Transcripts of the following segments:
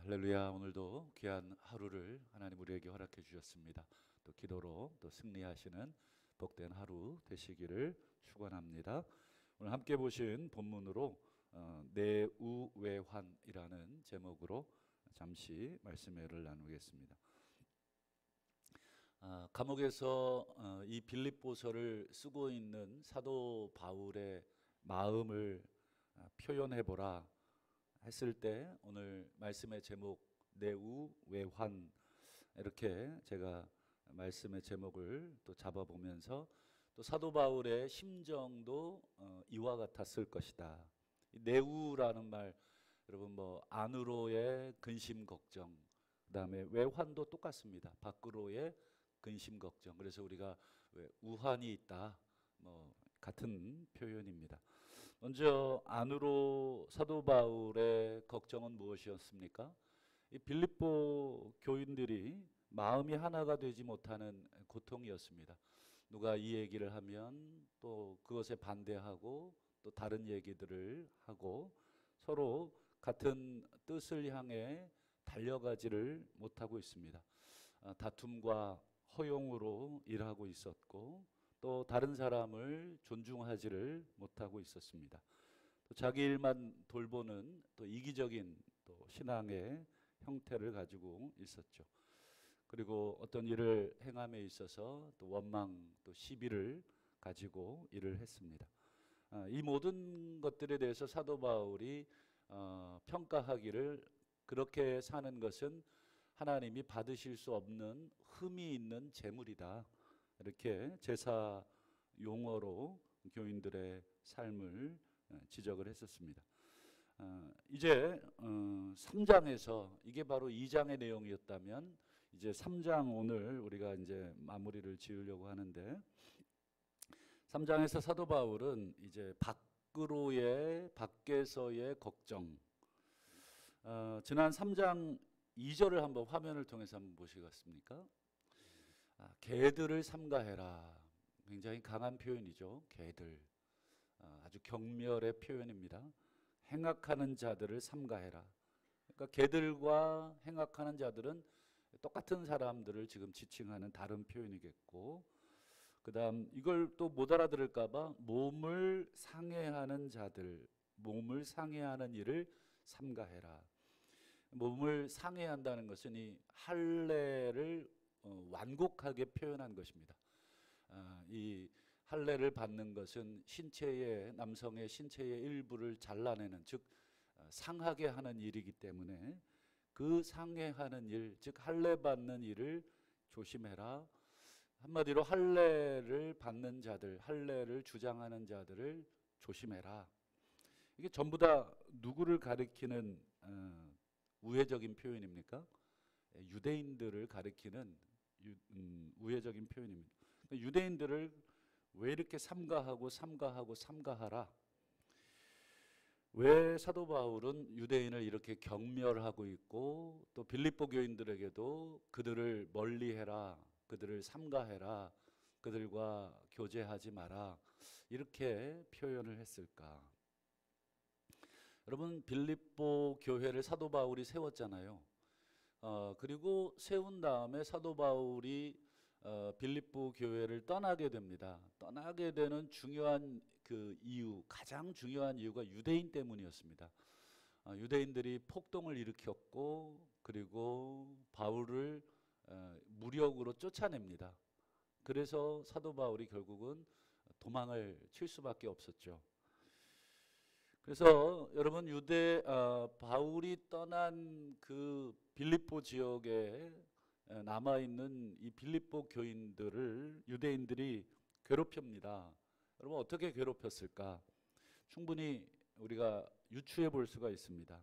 할렐루야. 오늘도 귀한 하루를 하나님 우리에게 허락해 주셨습니다. 또 기도로 또 승리하시는 복된 하루 되시기를 축원합니다. 오늘 함께 보신 본문으로 내우외환이라는 제목으로 잠시 말씀을 나누겠습니다. 감옥에서 이 빌립보서를 쓰고 있는 사도 바울의 마음을 표현해 보라 했을 때 오늘 말씀의 제목 내우외환, 이렇게 제가 말씀의 제목을 또 잡아보면서 또 사도 바울의 심정도 이와 같았을 것이다. 이 내우라는 말, 여러분 뭐 안으로의 근심 걱정, 그다음에 외환도 똑같습니다. 밖으로의 근심 걱정. 그래서 우리가 왜 우환이 있다, 뭐 같은 표현입니다. 먼저 안으로 사도 바울의 걱정은 무엇이었습니까? 이 빌립보 교인들이 마음이 하나가 되지 못하는 고통이었습니다. 누가 이 얘기를 하면 또 그것에 반대하고 또 다른 얘기들을 하고 서로 같은 뜻을 향해 달려가지를 못하고 있습니다. 다툼과 허용으로 일하고 있었고 또 다른 사람을 존중하지를 못하고 있었습니다. 또 자기 일만 돌보는 또 이기적인 또 신앙의 형태를 가지고 있었죠. 그리고 어떤 일을 행함에 있어서 또 원망 또 시비를 가지고 일을 했습니다. 이 모든 것들에 대해서 사도 바울이 평가하기를 그렇게 사는 것은 하나님이 받으실 수 없는 흠이 있는 재물이다, 이렇게 제사 용어로 교인들의 삶을 지적을 했었습니다. 이제 3장에서 이게 바로 2장의 내용이었다면 이제 3장 오늘 우리가 이제 마무리를 지으려고 하는데 3장에서 사도 바울은 이제 밖에서의 걱정, 지난 3장 2절을 한번 화면을 통해서 한번 보시겠습니까? 개들을 삼가해라. 굉장히 강한 표현이죠. 개들. 아주 경멸의 표현입니다. 행악하는 자들을 삼가해라. 그러니까 개들과 행악하는 자들은 똑같은 사람들을 지금 지칭하는 다른 표현이겠고, 그 다음 이걸 또 못 알아들을까봐 몸을 상해하는 자들, 몸을 상해하는 일을 삼가해라. 몸을 상해한다는 것은 이 할례를 완곡하게 표현한 것입니다. 이 할례를 받는 것은 남성의 신체의 일부를 잘라내는, 즉 상하게 하는 일이기 때문에 그 상해하는 일, 즉 할례 받는 일을 조심해라. 한마디로 할례를 받는 자들, 할례를 주장하는 자들을 조심해라. 이게 전부 다 누구를 가리키는 우회적인 표현입니까? 유대인들을 가리키는 우회적인 표현입니다. 유대인들을 왜 이렇게 삼가하라? 왜 사도 바울은 유대인을 이렇게 경멸하고 있고 또 빌립보 교인들에게도 그들을 멀리해라, 그들을 삼가해라, 그들과 교제하지 마라, 이렇게 표현을 했을까? 여러분, 빌립보 교회를 사도 바울이 세웠잖아요. 그리고 세운 다음에 사도 바울이 빌립보 교회를 떠나게 됩니다. 떠나게 되는 중요한 그 이유, 가장 중요한 이유가 유대인 때문이었습니다. 유대인들이 폭동을 일으켰고 그리고 바울을 무력으로 쫓아냅니다. 그래서 사도 바울이 결국은 도망을 칠 수밖에 없었죠. 그래서 여러분, 바울이 떠난 그 빌립보 지역에 남아있는 이 빌립보 교인들을 유대인들이 괴롭힙니다. 여러분, 어떻게 괴롭혔을까? 충분히 우리가 유추해 볼 수가 있습니다.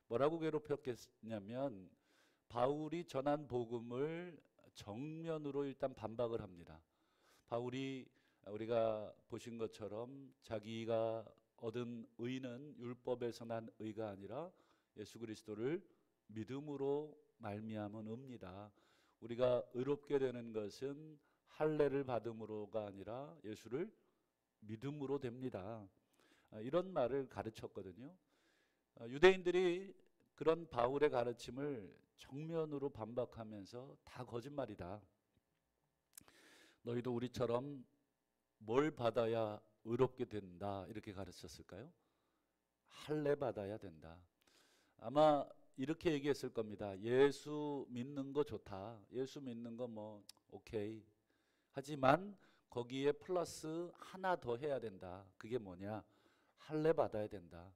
뭐라고 괴롭혔겠냐면 바울이 전한 복음을 정면으로 일단 반박을 합니다. 바울이 우리가 보신 것처럼 자기가 얻은 의는 율법에서 난 의가 아니라 예수 그리스도를 믿음으로 말미암은 의입니다. 우리가 의롭게 되는 것은 할례를 받음으로가 아니라 예수를 믿음으로 됩니다. 이런 말을 가르쳤거든요. 유대인들이 그런 바울의 가르침을 정면으로 반박하면서 다 거짓말이다. 너희도 우리처럼 뭘 받아야 의롭게 된다 이렇게 가르쳤을까요? 할례 받아야 된다. 아마 이렇게 얘기했을 겁니다. 예수 믿는 거 좋다. 예수 믿는 거 뭐 오케이. 하지만 거기에 플러스 하나 더 해야 된다. 그게 뭐냐? 할례 받아야 된다.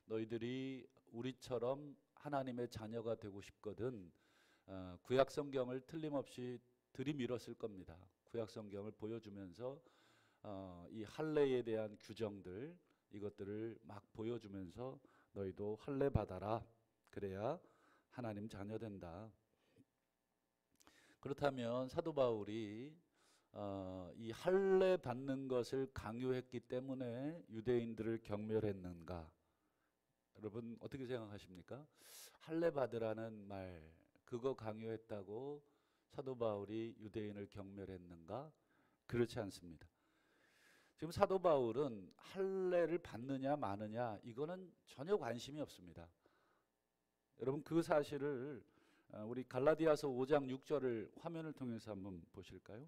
너희들이 우리처럼 하나님의 자녀가 되고 싶거든 구약 성경을 틀림없이 들이밀었을 겁니다. 구약 성경을 보여주면서 이 할례에 대한 규정들 이것들을 막 보여주면서 너희도 할례 받아라. 그래야 하나님 자녀 된다. 그렇다면 사도 바울이 이 할례 받는 것을 강요했기 때문에 유대인들을 경멸했는가? 여러분 어떻게 생각하십니까? 할례 받으라는 말 그거 강요했다고 사도 바울이 유대인을 경멸했는가? 그렇지 않습니다. 지금 사도 바울은 할례를 받느냐 마느냐 이거는 전혀 관심이 없습니다. 여러분 그 사실을 우리 갈라디아서 5장 6절을 화면을 통해서 한번 보실까요?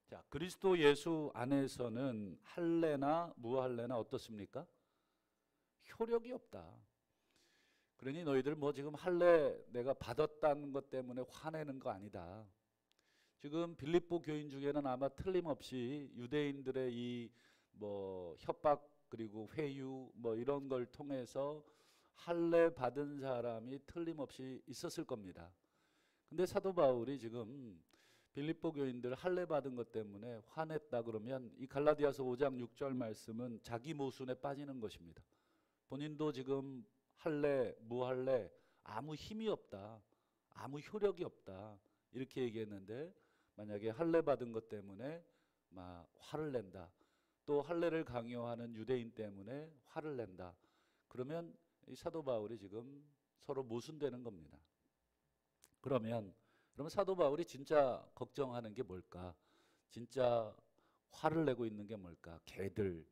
자, 그리스도 예수 안에서는 할례나 무할례나 어떻습니까? 효력이 없다. 그러니 너희들 뭐 지금 할례 내가 받았다는 것 때문에 화내는 거 아니다. 지금 빌립보 교인 중에는 아마 틀림없이 유대인들의 이 뭐 협박 그리고 회유 뭐 이런 걸 통해서 할례 받은 사람이 틀림없이 있었을 겁니다. 근데 사도 바울이 지금 빌립보 교인들 할례 받은 것 때문에 화냈다 그러면 이 갈라디아서 5장 6절 말씀은 자기 모순에 빠지는 것입니다. 본인도 지금 할례, 무할례 아무 힘이 없다. 아무 효력이 없다. 이렇게 얘기했는데 만약에 할례 받은 것 때문에 막 화를 낸다. 또 할례를 강요하는 유대인 때문에 화를 낸다. 그러면 이 사도 바울이 지금 서로 모순되는 겁니다. 그러면 사도 바울이 진짜 걱정하는 게 뭘까? 진짜 화를 내고 있는 게 뭘까? 개들.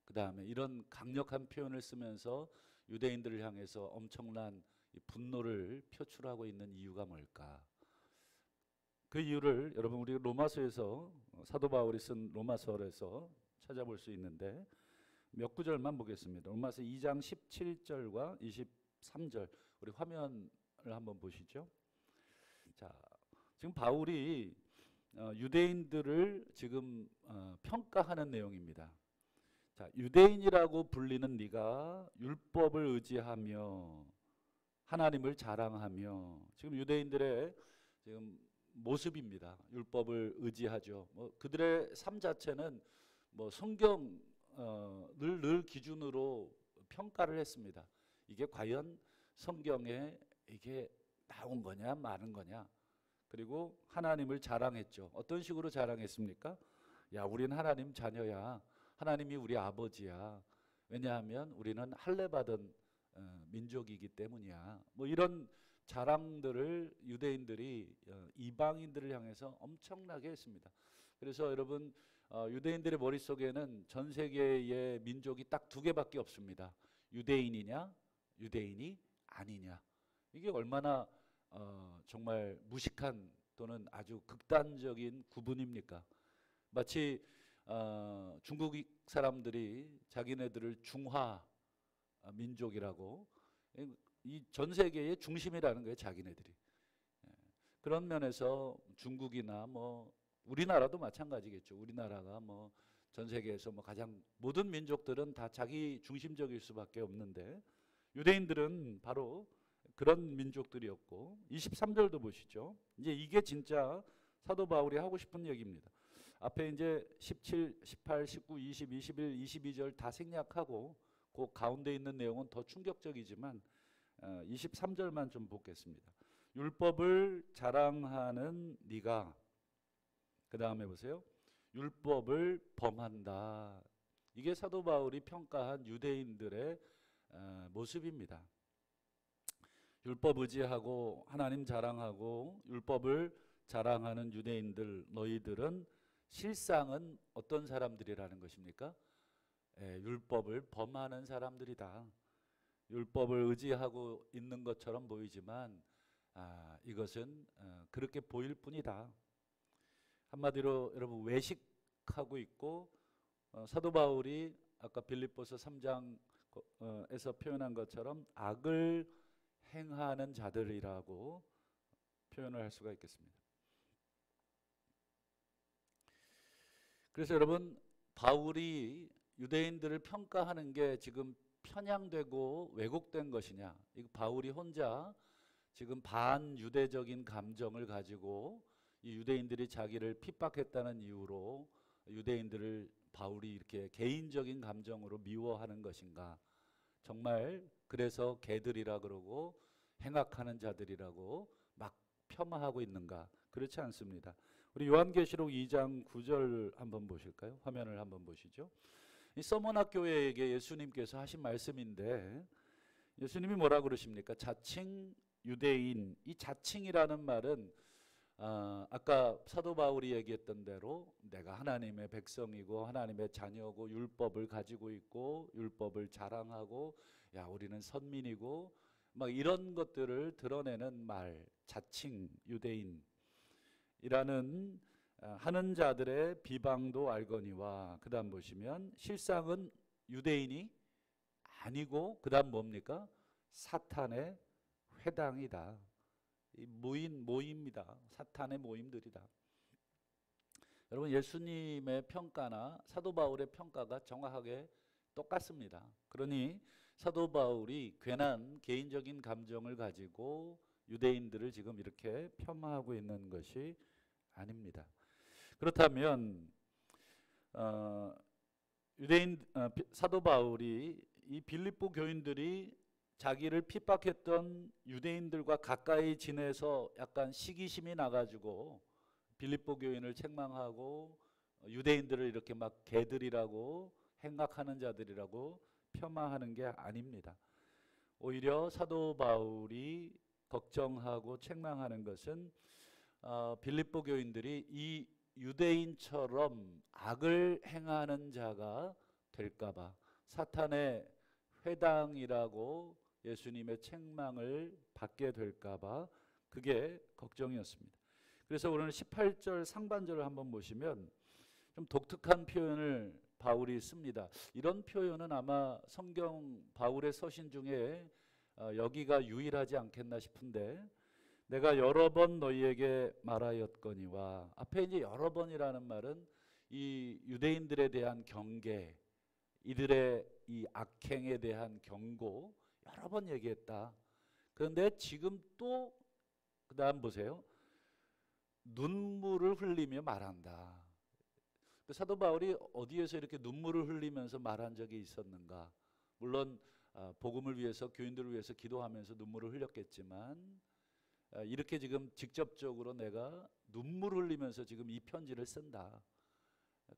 그 다음에 이런 강력한 표현을 쓰면서 유대인들을 향해서 엄청난 분노를 표출하고 있는 이유가 뭘까? 그 이유를 여러분 우리 로마서에서 사도 바울이 쓴 로마서에서 찾아볼 수 있는데 몇 구절만 보겠습니다. 로마서 2장 17절과 23절 우리 화면을 한번 보시죠. 자, 지금 바울이 유대인들을 지금 평가하는 내용입니다. 자, 유대인이라고 불리는 네가 율법을 의지하며 하나님을 자랑하며 지금 유대인들의 지금 모습입니다. 율법을 의지하죠. 뭐 그들의 삶 자체는 뭐 성경을 늘 기준으로 평가를 했습니다. 이게 과연 성경에 이게 나온 거냐 마는 거냐. 그리고 하나님을 자랑했죠. 어떤 식으로 자랑했습니까? 야, 우린 하나님 자녀야. 하나님이 우리 아버지야. 왜냐하면 우리는 할례 받은 민족이기 때문이야. 뭐 이런 자랑들을 유대인들이 이방인들을 향해서 엄청나게 했습니다. 그래서 여러분 유대인들의 머릿속에는 전 세계의 민족이 딱 두 개밖에 없습니다. 유대인이냐 유대인이 아니냐. 이게 얼마나 정말 무식한 또는 아주 극단적인 구분입니까? 마치 중국 사람들이 자기네들을 중화 민족이라고 이 전 세계의 중심이라는 거예요. 자기네들이. 그런 면에서 중국이나 뭐 우리나라도 마찬가지겠죠. 우리나라가 뭐 전 세계에서 뭐 가장 모든 민족들은 다 자기 중심적일 수밖에 없는데 유대인들은 바로 그런 민족들이었고 23절도 보시죠. 이제 이게 진짜 사도 바울이 하고 싶은 얘기입니다. 앞에 이제 17, 18, 19, 20, 21, 22절 다 생략하고 그 가운데 있는 내용은 더 충격적이지만 23절만 좀 보겠습니다. 율법을 자랑하는 네가 그 다음에 보세요. 율법을 범한다. 이게 사도 바울이 평가한 유대인들의 모습입니다. 율법 의지하고 하나님 자랑하고 율법을 자랑하는 유대인들 너희들은 실상은 어떤 사람들이라는 것입니까? 율법을 범하는 사람들이다. 율법을 의지하고 있는 것처럼 보이지만 이것은 그렇게 보일 뿐이다. 한마디로 여러분 외식하고 있고 사도 바울이 아까 빌립보서 3장에서 표현한 것처럼 악을 행하는 자들이라고 표현을 할 수가 있겠습니다. 그래서 여러분 바울이 유대인들을 평가하는 게 지금 편향되고 왜곡된 것이냐, 이거 바울이 혼자 지금 반유대적인 감정을 가지고 이 유대인들이 자기를 핍박했다는 이유로 유대인들을 바울이 이렇게 개인적인 감정으로 미워하는 것인가, 정말 그래서 개들이라 그러고 행악하는 자들이라고 막 폄하하고 있는가? 그렇지 않습니다. 우리 요한계시록 2장 9절 한번 보실까요? 화면을 한번 보시죠. 이 서머나 교회에게 예수님께서 하신 말씀인데 예수님이 뭐라 그러십니까? 자칭 유대인. 이 자칭이라는 말은 아까 사도 바울이 얘기했던 대로 내가 하나님의 백성이고 하나님의 자녀고 율법을 가지고 있고 율법을 자랑하고 야 우리는 선민이고 막 이런 것들을 드러내는 말, 자칭 유대인이라는 하는 자들의 비방도 알거니와, 그 다음 보시면 실상은 유대인이 아니고 그 다음 뭡니까? 사탄의 회당이다. 이 모임이다. 사탄의 모임들이다. 여러분 예수님의 평가나 사도 바울의 평가가 정확하게 똑같습니다. 그러니 사도 바울이 괜한 개인적인 감정을 가지고 유대인들을 지금 이렇게 폄하하고 있는 것이 아닙니다. 그렇다면 사도 바울이 이 빌립보 교인들이 자기를 핍박했던 유대인들과 가까이 지내서 약간 시기심이 나가지고 빌립보 교인을 책망하고 유대인들을 이렇게 막 개들이라고 행악하는 자들이라고 폄하하는 게 아닙니다. 오히려 사도 바울이 걱정하고 책망하는 것은 빌립보 교인들이 이 유대인처럼 악을 행하는 자가 될까봐, 사탄의 회당이라고 예수님의 책망을 받게 될까봐 그게 걱정이었습니다. 그래서 오늘 18절 상반절을 한번 보시면 좀 독특한 표현을 바울이 씁니다. 이런 표현은 아마 성경 바울의 서신 중에 여기가 유일하지 않겠나 싶은데, 내가 여러 번 너희에게 말하였거니와, 앞에 이제 여러 번이라는 말은 이 유대인들에 대한 경계, 이들의 이 악행에 대한 경고 여러 번 얘기했다. 그런데 지금 또 그 다음 보세요. 눈물을 흘리며 말한다. 사도 바울이 어디에서 이렇게 눈물을 흘리면서 말한 적이 있었는가? 물론 복음을 위해서, 교인들을 위해서 기도하면서 눈물을 흘렸겠지만 이렇게 지금 직접적으로 내가 눈물을 흘리면서 지금 이 편지를 쓴다.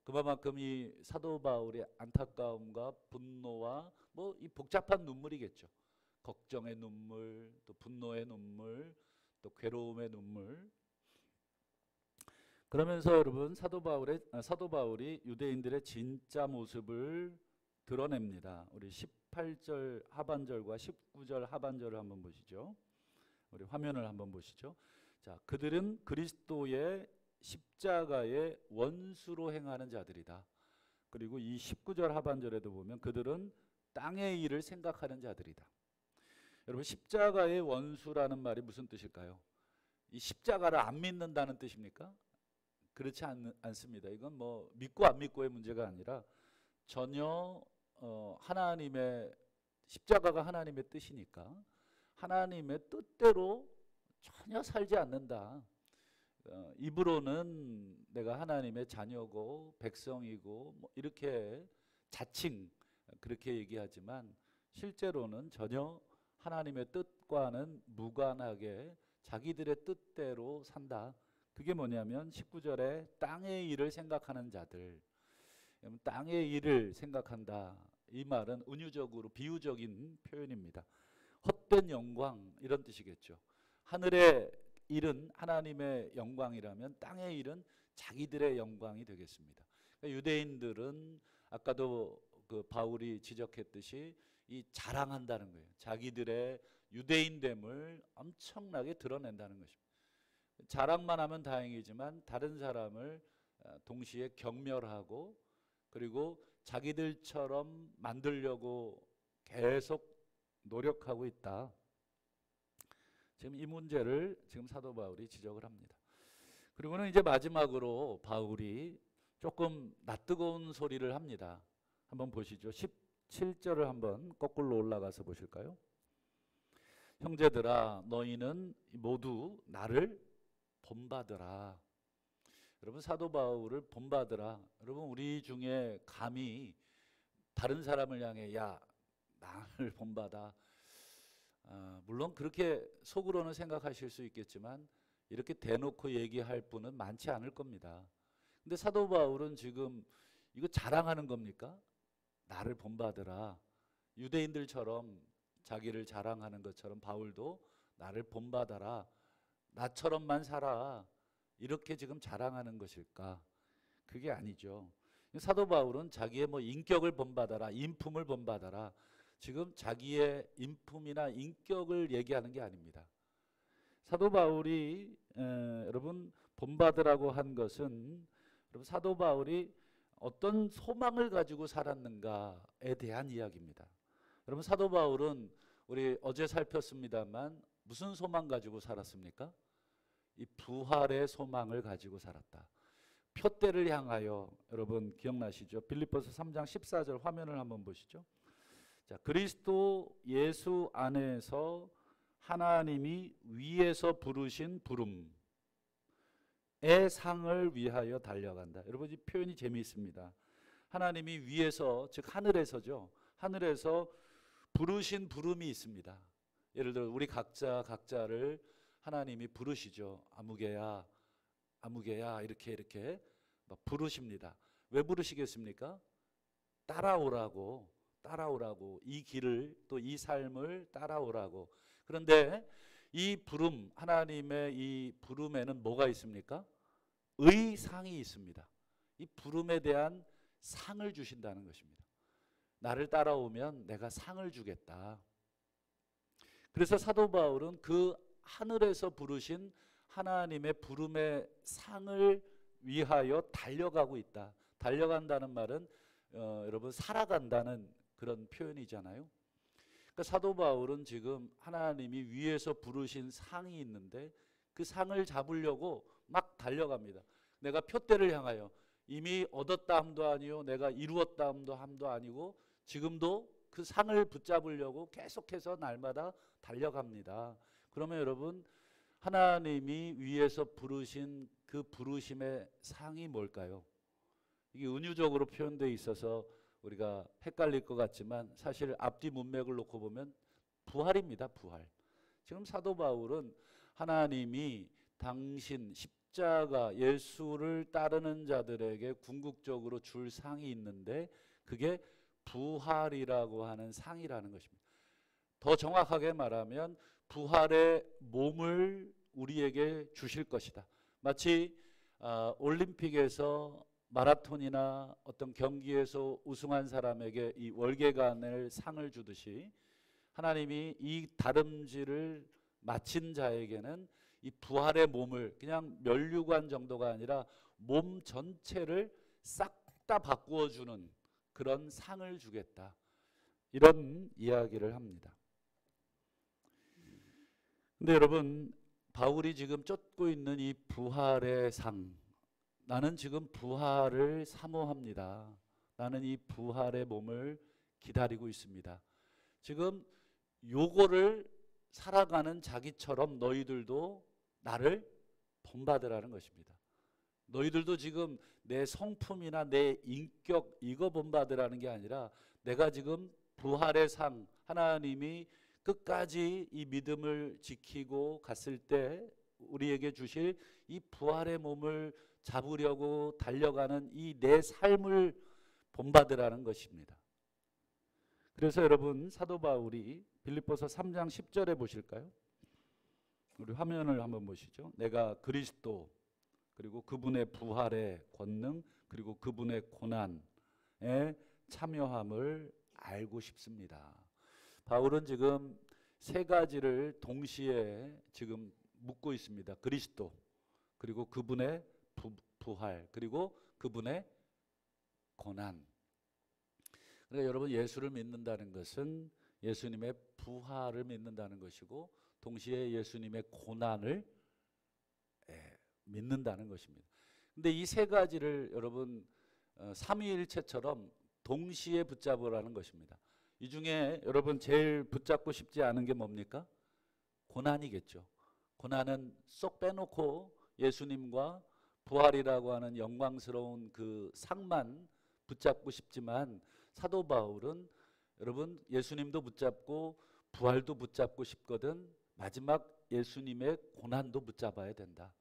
그만큼 이 사도 바울의 안타까움과 분노와 뭐 이 복잡한 눈물이겠죠. 걱정의 눈물, 또 분노의 눈물, 또 괴로움의 눈물. 그러면서 여러분 사도 바울이 유대인들의 진짜 모습을 드러냅니다. 우리 18절 하반절과 19절 하반절을 한번 보시죠. 우리 화면을 한번 보시죠. 자, 그들은 그리스도의 십자가의 원수로 행하는 자들이다. 그리고 이 19절 하반절에도 보면 그들은 땅의 일을 생각하는 자들이다. 여러분 십자가의 원수라는 말이 무슨 뜻일까요? 이 십자가를 안 믿는다는 뜻입니까? 그렇지 않습니다. 이건 뭐 믿고 안 믿고의 문제가 아니라 전혀 하나님의 십자가가 하나님의 뜻이니까 하나님의 뜻대로 전혀 살지 않는다. 입으로는 내가 하나님의 자녀고 백성이고 뭐 이렇게 자칭 그렇게 얘기하지만 실제로는 전혀 하나님의 뜻과는 무관하게 자기들의 뜻대로 산다. 그게 뭐냐면 19절에 땅의 일을 생각하는 자들. 땅의 일을 생각한다. 이 말은 은유적으로 비유적인 표현입니다. 헛된 영광 이런 뜻이겠죠. 하늘의 일은 하나님의 영광이라면 땅의 일은 자기들의 영광이 되겠습니다. 그러니까 유대인들은 아까도 그 바울이 지적했듯이 이 자랑한다는 거예요. 자기들의 유대인됨을 엄청나게 드러낸다는 것입니다. 자랑만 하면 다행이지만 다른 사람을 동시에 경멸하고 그리고 자기들처럼 만들려고 계속 노력하고 있다. 지금 이 문제를 지금 사도 바울이 지적을 합니다. 그리고는 이제 마지막으로 바울이 조금 낯뜨거운 소리를 합니다. 한번 보시죠. 17절을 한번 거꾸로 올라가서 보실까요? 형제들아 너희는 모두 나를 본받으라. 여러분 사도 바울을 본받으라. 여러분 우리 중에 감히 다른 사람을 향해 야 나를 본받아. 물론 그렇게 속으로는 생각하실 수 있겠지만 이렇게 대놓고 얘기할 분은 많지 않을 겁니다. 근데 사도 바울은 지금 이거 자랑하는 겁니까? 나를 본받으라. 유대인들처럼 자기를 자랑하는 것처럼 바울도 나를 본받아라. 나처럼만 살아. 이렇게 지금 자랑하는 것일까? 그게 아니죠. 사도 바울은 자기의 뭐 인격을 본받아라, 인품을 본받아라. 지금 자기의 인품이나 인격을 얘기하는 게 아닙니다. 사도 바울이 여러분 본받으라고 한 것은 여러분 사도 바울이 어떤 소망을 가지고 살았는가에 대한 이야기입니다. 여러분 사도 바울은 우리 어제 살폈습니다만 무슨 소망 가지고 살았습니까? 이 부활의 소망을 가지고 살았다. 표대를 향하여 여러분 기억나시죠? 빌립보서 3장 14절 화면을 한번 보시죠. 자, 그리스도 예수 안에서 하나님이 위에서 부르신 부름의 상을 위하여 달려간다. 여러분 이 표현이 재미있습니다. 하나님이 위에서 즉 하늘에서죠. 하늘에서 부르신 부름이 있습니다. 예를 들어 우리 각자를 하나님이 부르시죠. 아무개야 아무개야 이렇게 막 부르십니다. 왜 부르시겠습니까? 따라오라고 이 길을 또 이 삶을 따라오라고. 그런데 이 부름 하나님의 이 부름에는 뭐가 있습니까? 의상이 있습니다. 이 부름에 대한 상을 주신다는 것입니다. 나를 따라오면 내가 상을 주겠다. 그래서 사도 바울은 그 하늘에서 부르신 하나님의 부름의 상을 위하여 달려가고 있다. 달려간다는 말은 여러분 살아간다는 그런 표현이잖아요. 그러니까 사도 바울은 지금 하나님이 위에서 부르신 상이 있는데 그 상을 잡으려고 막 달려갑니다. 내가 표대를 향하여 이미 얻었다 함도 아니요 내가 이루었다 함도 아니고 지금도 그 상을 붙잡으려고 계속해서 날마다 달려갑니다. 그러면 여러분 하나님이 위에서 부르신 그 부르심의 상이 뭘까요? 이게 은유적으로 표현되어 있어서 우리가 헷갈릴 것 같지만 사실 앞뒤 문맥을 놓고 보면 부활입니다. 부활. 지금 사도 바울은 하나님이 당신 십자가 예수를 따르는 자들에게 궁극적으로 줄 상이 있는데 그게 부활이라고 하는 상이라는 것입니다. 더 정확하게 말하면 부활의 몸을 우리에게 주실 것이다. 마치 올림픽에서 마라톤이나 어떤 경기에서 우승한 사람에게 이 월계관을 상을 주듯이 하나님이 이 다름질을 마친 자에게는 이 부활의 몸을 그냥 면류관 정도가 아니라 몸 전체를 싹 다 바꾸어주는 그런 상을 주겠다. 이런 이야기를 합니다. 근데 여러분 바울이 지금 쫓고 있는 이 부활의 상, 나는 지금 부활을 사모합니다. 나는 이 부활의 몸을 기다리고 있습니다. 지금 요거를 살아가는 자기처럼 너희들도 나를 본받으라는 것입니다. 너희들도 지금 내 성품이나 내 인격 이거 본받으라는 게 아니라 내가 지금 부활의 상 하나님이 끝까지 이 믿음을 지키고 갔을 때 우리에게 주실 이 부활의 몸을 잡으려고 달려가는 이 내 삶을 본받으라는 것입니다. 그래서 여러분 사도 바울이 빌립보서 3장 10절에 보실까요? 우리 화면을 한번 보시죠. 내가 그리스도 그리고 그분의 부활의 권능 그리고 그분의 고난에 참여함을 알고 싶습니다. 바울은 지금 세 가지를 동시에 지금 묻고 있습니다. 그리스도, 그리고 그분의 부활, 그리고 그분의 고난. 그러니까 여러분, 예수를 믿는다는 것은 예수님의 부활을 믿는다는 것이고 동시에 예수님의 고난을 믿는다는 것입니다. 근데 이 세 가지를 여러분 삼위일체처럼 동시에 붙잡으라는 것입니다. 이 중에 여러분 제일 붙잡고 싶지 않은 게 뭡니까? 고난이겠죠. 고난은 쏙 빼놓고 예수님과 부활이라고 하는 영광스러운 그 상만 붙잡고 싶지만, 사도 바울은 여러분 예수님도 붙잡고 부활도 붙잡고 싶거든 마지막 예수님의 고난도 붙잡아야 된다.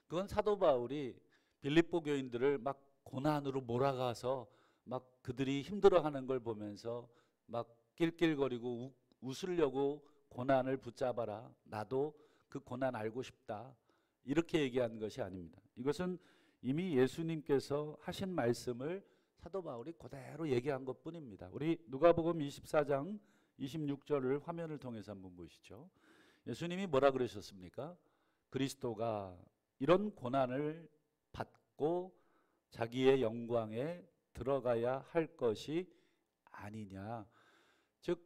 그건 사도 바울이 빌립보 교인들을 막 고난으로 몰아가서 막 그들이 힘들어하는 걸 보면서 막 낄낄거리고 웃으려고 고난을 붙잡아라, 나도 그 고난 알고 싶다, 이렇게 얘기한 것이 아닙니다. 이것은 이미 예수님께서 하신 말씀을 사도 바울이 그대로 얘기한 것뿐입니다. 우리 누가복음 24장 26절을 화면을 통해서 한번 보시죠. 예수님이 뭐라 그러셨습니까? 그리스도가 이런 고난을 받고 자기의 영광에 들어가야 할 것이 아니냐. 즉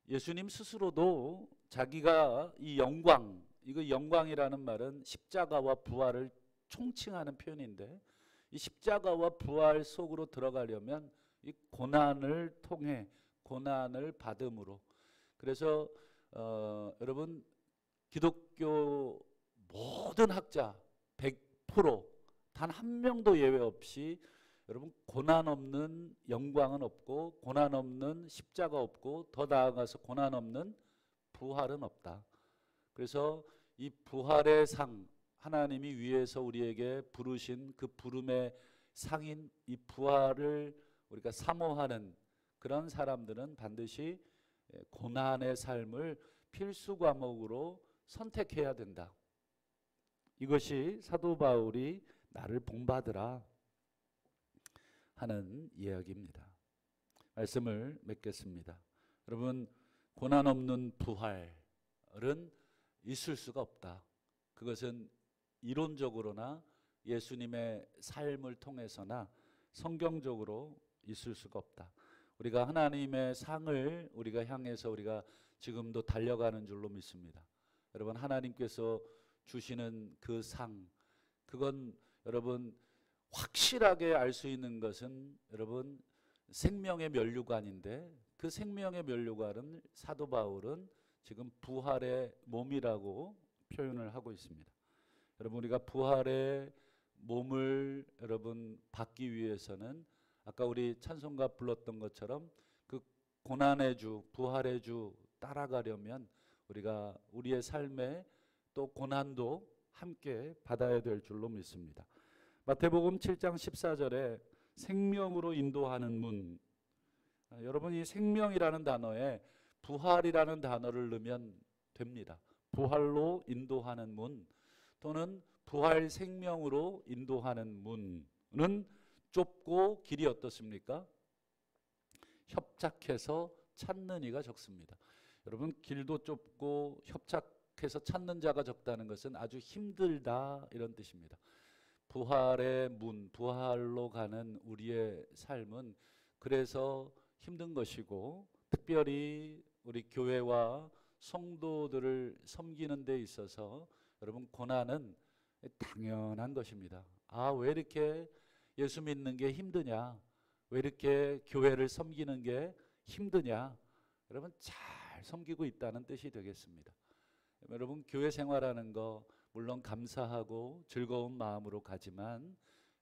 예수님 스스로도 자기가 이 영광, 이거 영광이라는 말은 십자가와 부활을 총칭하는 표현인데, 이 십자가와 부활 속으로 들어가려면 이 고난을 통해, 고난을 받음으로. 그래서 여러분 기독교 모든 학자 100%단 한 명도 예외 없이 여러분 고난 없는 영광은 없고 고난 없는 십자가 없고 더 나아가서 고난 없는 부활은 없다. 그래서 이 부활의 상, 하나님이 위에서 우리에게 부르신 그 부름의 상인 이 부활을 우리가 사모하는 그런 사람들은 반드시 고난의 삶을 필수 과목으로 선택해야 된다. 이것이 사도 바울이 나를 본받으라 하는 이야기입니다. 말씀을 맺겠습니다. 여러분, 고난 없는 부활은 있을 수가 없다. 그것은 이론적으로나 예수님의 삶을 통해서나 성경적으로 있을 수가 없다. 우리가 하나님의 상을 우리가 향해서 우리가 지금도 달려가는 줄로 믿습니다. 여러분, 하나님께서 주시는 그 상, 그건 여러분 확실하게 알 수 있는 것은 여러분 생명의 면류관인데, 그 생명의 면류관은 사도 바울은 지금 부활의 몸이라고 표현을 하고 있습니다. 여러분, 우리가 부활의 몸을 여러분 받기 위해서는 아까 우리 찬송가 불렀던 것처럼 그 고난의 주, 부활의 주 따라가려면 우리가 우리의 삶에 또 고난도 함께 받아야 될 줄로 믿습니다. 마태복음 7장 14절에 생명으로 인도하는 문, 여러분이 생명이라는 단어에 부활이라는 단어를 넣으면 됩니다. 부활로 인도하는 문 또는 부활 생명으로 인도하는 문은 좁고 길이 어떻습니까? 협착해서 찾는 이가 적습니다. 여러분, 길도 좁고 협착해서 찾는 자가 적다는 것은 아주 힘들다, 이런 뜻입니다. 부활의 문, 부활로 가는 우리의 삶은 그래서 힘든 것이고, 특별히 우리 교회와 성도들을 섬기는 데 있어서 여러분 고난은 당연한 것입니다. 아, 왜 이렇게 예수 믿는 게 힘드냐? 왜 이렇게 교회를 섬기는 게 힘드냐? 여러분, 잘 섬기고 있다는 뜻이 되겠습니다. 여러분, 교회 생활하는 거 물론 감사하고 즐거운 마음으로 가지만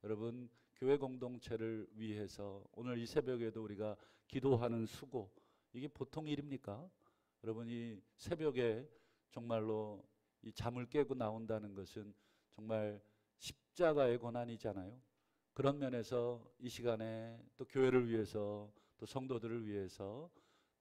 여러분 교회 공동체를 위해서 오늘 이 새벽에도 우리가 기도하는 수고, 이게 보통 일입니까? 여러분이 새벽에 정말로 이 잠을 깨고 나온다는 것은 정말 십자가의 고난이잖아요. 그런 면에서 이 시간에 또 교회를 위해서 또 성도들을 위해서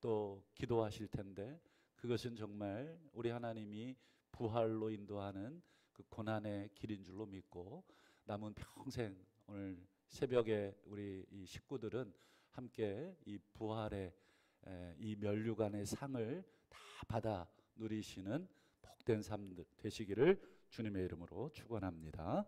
또 기도하실 텐데, 그것은 정말 우리 하나님이 부활로 인도하는 그 고난의 길인 줄로 믿고 남은 평생 오늘 새벽에 우리 이 식구들은 함께 이 부활의 이 면류관의 상을 다 받아 누리시는 복된 삶 되시기를 주님의 이름으로 축원합니다.